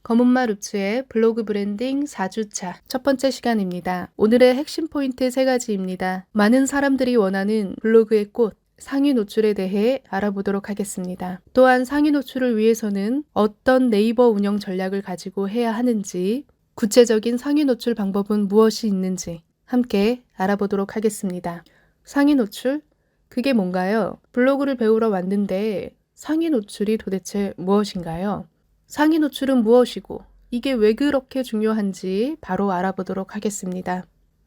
검은말 우츠의 블로그 브랜딩 4주차 첫 번째 시간입니다. 오늘의 핵심 포인트 3가지입니다. 많은 사람들이 원하는 블로그의 꽃, 상위 노출에 대해 알아보도록 하겠습니다. 또한 상위 노출을 위해서는 어떤 네이버 운영 전략을 가지고 해야 하는지, 구체적인 상위 노출 방법은 무엇이 있는지 함께 알아보도록 하겠습니다. 상위 노출? 그게 뭔가요? 블로그를 배우러 왔는데 상위 노출이 도대체 무엇인가요? 상위 노출은 무엇이고 이게 왜 그렇게 중요한지 바로 알아보도록 하겠습니다.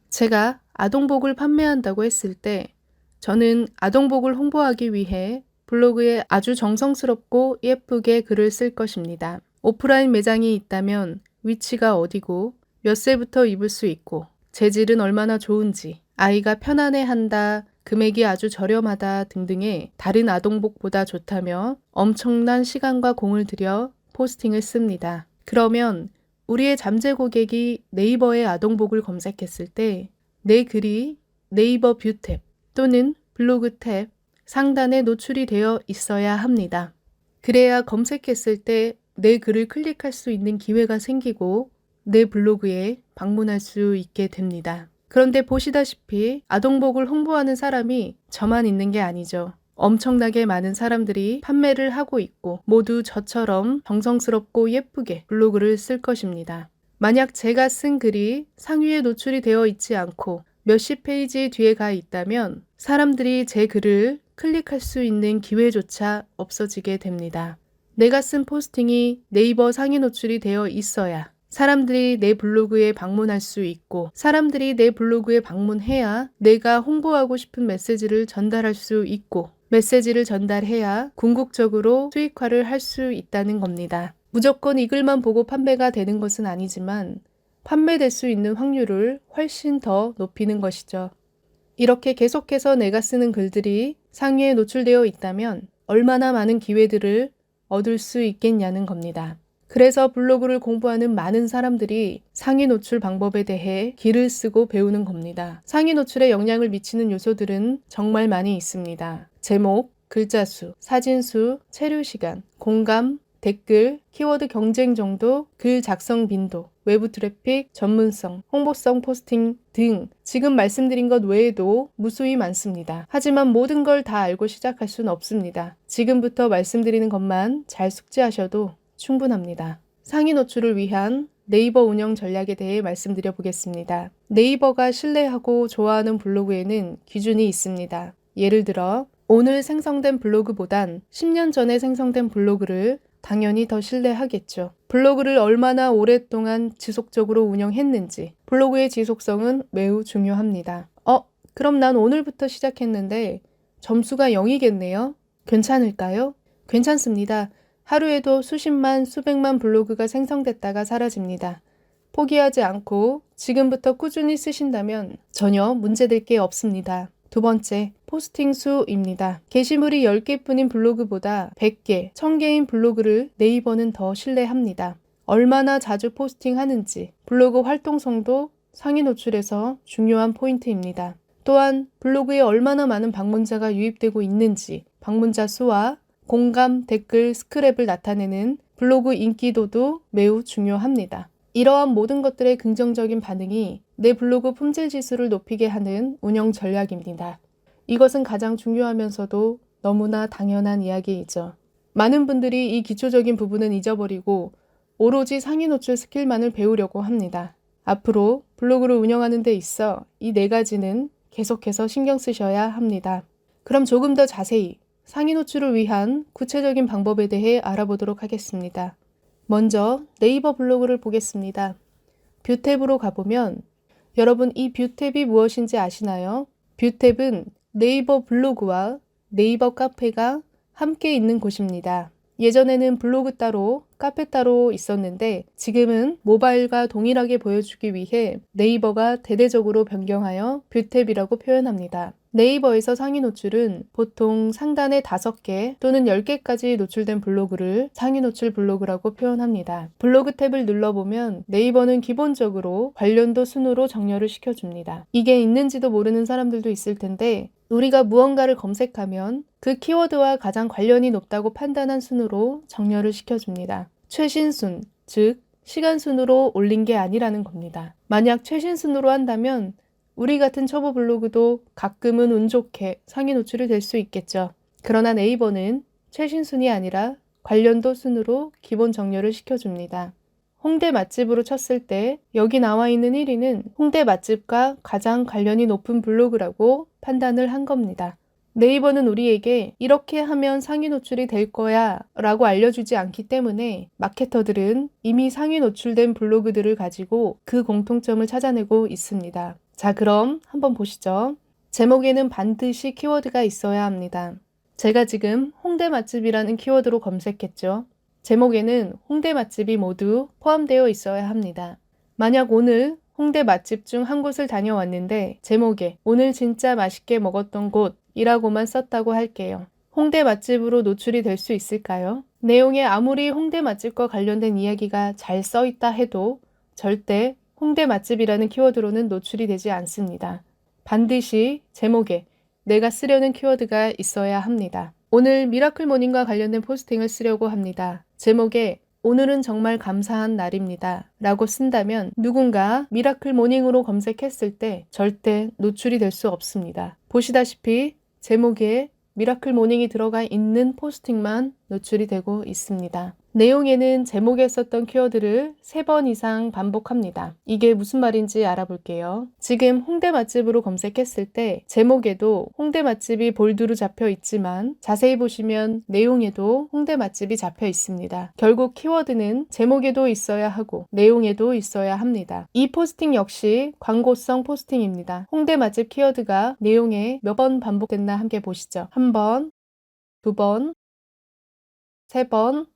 제가 아동복을 판매한다고 했을 때 저는 아동복을 홍보하기 위해 블로그에 아주 정성스럽고 예쁘게 글을 쓸 것입니다. 오프라인 매장이 있다면 위치가 어디고 몇 세부터 입을 수 있고 재질은 얼마나 좋은지, 아이가 편안해한다, 금액이 아주 저렴하다 등등의 다른 아동복보다 좋다며 엄청난 시간과 공을 들여 포스팅을 씁니다. 그러면 우리의 잠재 고객이 네이버의 아동복을 검색했을 때 내 글이 네이버 뷰 탭 또는 블로그 탭 상단에 노출이 되어 있어야 합니다. 그래야 검색했을 때 내 글을 클릭할 수 있는 기회가 생기고 내 블로그에 방문할 수 있게 됩니다. 그런데 보시다시피 아동복을 홍보하는 사람이 저만 있는 게 아니죠. 엄청나게 많은 사람들이 판매를 하고 있고 모두 저처럼 정성스럽고 예쁘게 블로그를 쓸 것입니다. 만약 제가 쓴 글이 상위에 노출이 되어 있지 않고 몇십 페이지 뒤에 가 있다면 사람들이 제 글을 클릭할 수 있는 기회조차 없어지게 됩니다. 내가 쓴 포스팅이 네이버 상위 노출이 되어 있어야 사람들이 내 블로그에 방문할 수 있고 사람들이 내 블로그에 방문해야 내가 홍보하고 싶은 메시지를 전달할 수 있고 메시지를 전달해야 궁극적으로 수익화를 할 수 있다는 겁니다. 무조건 이 글만 보고 판매가 되는 것은 아니지만 판매될 수 있는 확률을 훨씬 더 높이는 것이죠. 이렇게 계속해서 내가 쓰는 글들이 상위에 노출되어 있다면 얼마나 많은 기회들을 얻을 수 있겠냐는 겁니다. 그래서 블로그를 공부하는 많은 사람들이 상위 노출 방법에 대해 글을 쓰고 배우는 겁니다. 상위 노출에 영향을 미치는 요소들은 정말 많이 있습니다. 제목, 글자 수, 사진 수, 체류 시간, 공감, 댓글, 키워드 경쟁 정도, 글 작성 빈도, 외부 트래픽, 전문성, 홍보성 포스팅 등 지금 말씀드린 것 외에도 무수히 많습니다. 하지만 모든 걸 다 알고 시작할 수는 없습니다. 지금부터 말씀드리는 것만 잘 숙지하셔도 충분합니다. 상위 노출을 위한 네이버 운영 전략에 대해 말씀드려 보겠습니다. 네이버가 신뢰하고 좋아하는 블로그에는 기준이 있습니다. 예를 들어 오늘 생성된 블로그보단 10년 전에 생성된 블로그를 당연히 더 신뢰하겠죠. 블로그를 얼마나 오랫동안 지속적으로 운영했는지 블로그의 지속성은 매우 중요합니다. 그럼 난 오늘부터 시작했는데 점수가 0이겠네요? 괜찮을까요? 괜찮습니다. 하루에도 수십만, 수백만 블로그가 생성됐다가 사라집니다. 포기하지 않고 지금부터 꾸준히 쓰신다면 전혀 문제될 게 없습니다. 두 번째, 포스팅 수입니다. 게시물이 10개뿐인 블로그보다 100개, 1000개인 블로그를 네이버는 더 신뢰합니다. 얼마나 자주 포스팅하는지, 블로그 활동성도 상위 노출에서 중요한 포인트입니다. 또한 블로그에 얼마나 많은 방문자가 유입되고 있는지, 방문자 수와 공감, 댓글, 스크랩을 나타내는 블로그 인기도도 매우 중요합니다. 이러한 모든 것들의 긍정적인 반응이 내 블로그 품질 지수를 높이게 하는 운영 전략입니다. 이것은 가장 중요하면서도 너무나 당연한 이야기이죠. 많은 분들이 이 기초적인 부분은 잊어버리고 오로지 상위 노출 스킬만을 배우려고 합니다. 앞으로 블로그를 운영하는 데 있어 이 4가지는 계속해서 신경 쓰셔야 합니다. 그럼 조금 더 자세히 상위 노출을 위한 구체적인 방법에 대해 알아보도록 하겠습니다. 먼저 네이버 블로그를 보겠습니다. 뷰 탭으로 가보면 여러분 이 뷰 탭이 무엇인지 아시나요? 뷰 탭은 네이버 블로그와 네이버 카페가 함께 있는 곳입니다. 예전에는 블로그 따로 카페 따로 있었는데 지금은 모바일과 동일하게 보여주기 위해 네이버가 대대적으로 변경하여 뷰 탭이라고 표현합니다. 네이버에서 상위 노출은 보통 상단에 5개 또는 10개까지 노출된 블로그를 상위 노출 블로그라고 표현합니다. 블로그 탭을 눌러보면 네이버는 기본적으로 관련도 순으로 정렬을 시켜줍니다. 이게 있는지도 모르는 사람들도 있을 텐데 우리가 무언가를 검색하면 그 키워드와 가장 관련이 높다고 판단한 순으로 정렬을 시켜줍니다. 최신 순, 즉 시간 순으로 올린 게 아니라는 겁니다. 만약 최신 순으로 한다면 우리 같은 초보 블로그도 가끔은 운 좋게 상위 노출이 될 수 있겠죠. 그러나 네이버는 최신 순이 아니라 관련도 순으로 기본 정렬을 시켜줍니다. 홍대 맛집으로 쳤을 때 여기 나와 있는 1위는 홍대 맛집과 가장 관련이 높은 블로그라고 판단을 한 겁니다. 네이버는 우리에게 이렇게 하면 상위 노출이 될 거야 라고 알려주지 않기 때문에 마케터들은 이미 상위 노출된 블로그들을 가지고 그 공통점을 찾아내고 있습니다. 자, 그럼 한번 보시죠. 제목에는 반드시 키워드가 있어야 합니다. 제가 지금 홍대 맛집이라는 키워드로 검색했죠. 제목에는 홍대 맛집이 모두 포함되어 있어야 합니다. 만약 오늘 홍대 맛집 중 한 곳을 다녀왔는데 제목에 오늘 진짜 맛있게 먹었던 곳이라고만 썼다고 할게요. 홍대 맛집으로 노출이 될 수 있을까요? 내용에 아무리 홍대 맛집과 관련된 이야기가 잘 써 있다 해도 절대 홍대 맛집이라는 키워드로는 노출이 되지 않습니다. 반드시 제목에 내가 쓰려는 키워드가 있어야 합니다. 오늘 미라클 모닝과 관련된 포스팅을 쓰려고 합니다. 제목에 오늘은 정말 감사한 날입니다 라고 쓴다면 누군가 미라클 모닝으로 검색했을 때 절대 노출이 될 수 없습니다. 보시다시피 제목에 미라클 모닝이 들어가 있는 포스팅만 노출이 되고 있습니다. 내용에는 제목에 썼던 키워드를 3번 이상 반복합니다. 이게 무슨 말인지 알아볼게요. 지금 홍대 맛집으로 검색했을 때 제목에도 홍대 맛집이 볼드로 잡혀 있지만 자세히 보시면 내용에도 홍대 맛집이 잡혀 있습니다. 결국 키워드는 제목에도 있어야 하고 내용에도 있어야 합니다. 이 포스팅 역시 광고성 포스팅입니다. 홍대 맛집 키워드가 내용에 몇 번 반복됐나 함께 보시죠. 1번, 2번, 3번,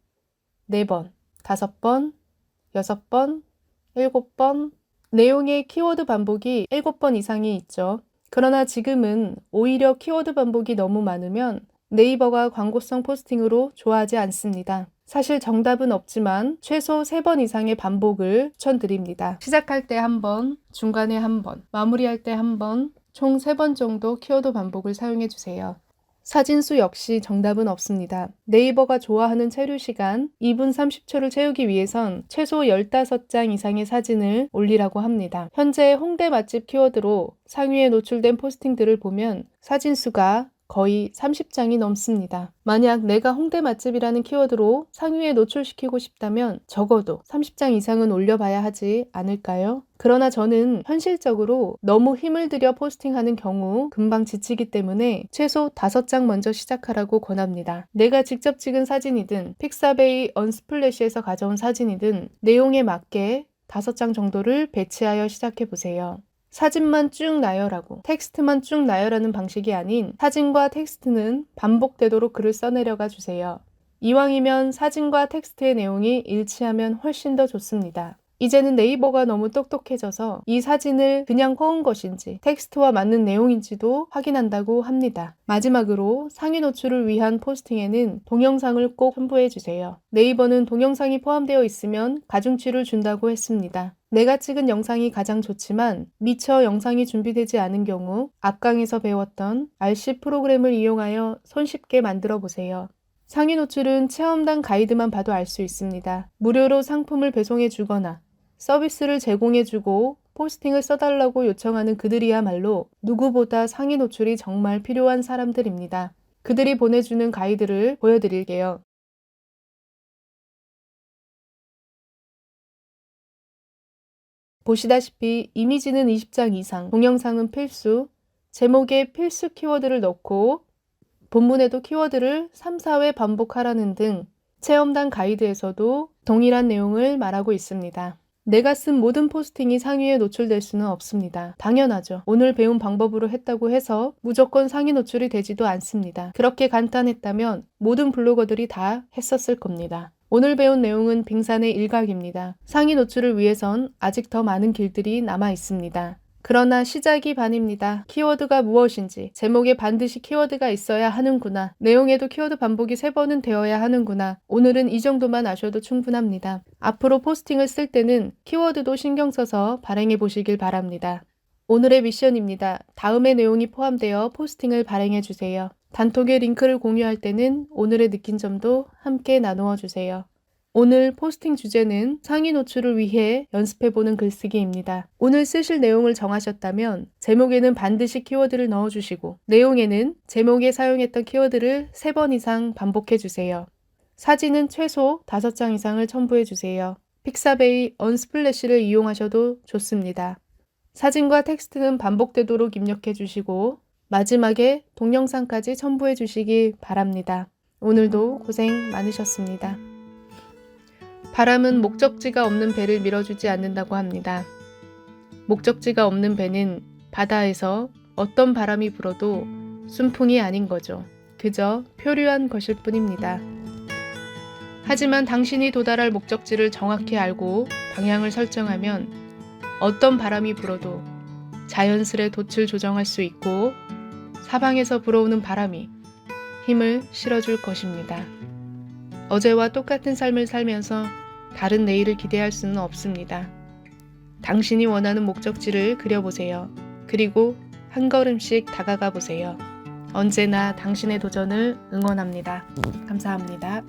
4번, 5번, 6번, 7번, 내용의 키워드 반복이 7번 이상이 있죠. 그러나 지금은 오히려 키워드 반복이 너무 많으면 네이버가 광고성 포스팅으로 좋아하지 않습니다. 사실 정답은 없지만 최소 3번 이상의 반복을 추천드립니다. 시작할 때 1번, 중간에 1번, 마무리할 때 1번, 총 3번 정도 키워드 반복을 사용해 주세요. 사진수 역시 정답은 없습니다. 네이버가 좋아하는 체류 시간 2분 30초를 채우기 위해선 최소 15장 이상의 사진을 올리라고 합니다. 현재 홍대 맛집 키워드로 상위에 노출된 포스팅들을 보면 사진수가 거의 30장이 넘습니다. 만약 내가 홍대 맛집이라는 키워드로 상위에 노출시키고 싶다면 적어도 30장 이상은 올려봐야 하지 않을까요? 그러나 저는 현실적으로 너무 힘을 들여 포스팅하는 경우 금방 지치기 때문에 최소 5장 먼저 시작하라고 권합니다. 내가 직접 찍은 사진이든 픽사베이 언스플래시에서 가져온 사진이든 내용에 맞게 5장 정도를 배치하여 시작해보세요. 사진만 쭉 나열하고 텍스트만 쭉 나열하는 방식이 아닌 사진과 텍스트는 반복되도록 글을 써내려가 주세요. 이왕이면 사진과 텍스트의 내용이 일치하면 훨씬 더 좋습니다. 이제는 네이버가 너무 똑똑해져서 이 사진을 그냥 퍼온 것인지 텍스트와 맞는 내용인지도 확인한다고 합니다. 마지막으로 상위 노출을 위한 포스팅에는 동영상을 꼭 첨부해 주세요. 네이버는 동영상이 포함되어 있으면 가중치를 준다고 했습니다. 내가 찍은 영상이 가장 좋지만 미처 영상이 준비되지 않은 경우 앞강에서 배웠던 RC 프로그램을 이용하여 손쉽게 만들어 보세요. 상위 노출은 체험단 가이드만 봐도 알 수 있습니다. 무료로 상품을 배송해 주거나 서비스를 제공해 주고 포스팅을 써달라고 요청하는 그들이야말로 누구보다 상위 노출이 정말 필요한 사람들입니다. 그들이 보내주는 가이드를 보여드릴게요. 보시다시피 이미지는 20장 이상, 동영상은 필수, 제목에 필수 키워드를 넣고 본문에도 키워드를 3, 4회 반복하라는 등 체험단 가이드에서도 동일한 내용을 말하고 있습니다. 내가 쓴 모든 포스팅이 상위에 노출될 수는 없습니다. 당연하죠. 오늘 배운 방법으로 했다고 해서 무조건 상위 노출이 되지도 않습니다. 그렇게 간단했다면 모든 블로거들이 다 했었을 겁니다. 오늘 배운 내용은 빙산의 일각입니다. 상위 노출을 위해선 아직 더 많은 길들이 남아 있습니다. 그러나 시작이 반입니다. 키워드가 무엇인지, 제목에 반드시 키워드가 있어야 하는구나, 내용에도 키워드 반복이 3번은 되어야 하는구나, 오늘은 이 정도만 아셔도 충분합니다. 앞으로 포스팅을 쓸 때는 키워드도 신경 써서 발행해 보시길 바랍니다. 오늘의 미션입니다. 다음의 내용이 포함되어 포스팅을 발행해 주세요. 단톡에 링크를 공유할 때는 오늘의 느낀 점도 함께 나누어 주세요. 오늘 포스팅 주제는 상위 노출을 위해 연습해보는 글쓰기입니다. 오늘 쓰실 내용을 정하셨다면 제목에는 반드시 키워드를 넣어주시고 내용에는 제목에 사용했던 키워드를 3번 이상 반복해주세요. 사진은 최소 5장 이상을 첨부해주세요. 픽사베이 언스플래시를 이용하셔도 좋습니다. 사진과 텍스트는 반복되도록 입력해주시고 마지막에 동영상까지 첨부해주시기 바랍니다. 오늘도 고생 많으셨습니다. 바람은 목적지가 없는 배를 밀어주지 않는다고 합니다. 목적지가 없는 배는 바다에서 어떤 바람이 불어도 순풍이 아닌 거죠. 그저 표류한 것일 뿐입니다. 하지만 당신이 도달할 목적지를 정확히 알고 방향을 설정하면 어떤 바람이 불어도 자연스레 돛을 조정할 수 있고 사방에서 불어오는 바람이 힘을 실어줄 것입니다. 어제와 똑같은 삶을 살면서 다른 내일을 기대할 수는 없습니다. 당신이 원하는 목적지를 그려보세요. 그리고 한 걸음씩 다가가 보세요. 언제나 당신의 도전을 응원합니다. 감사합니다.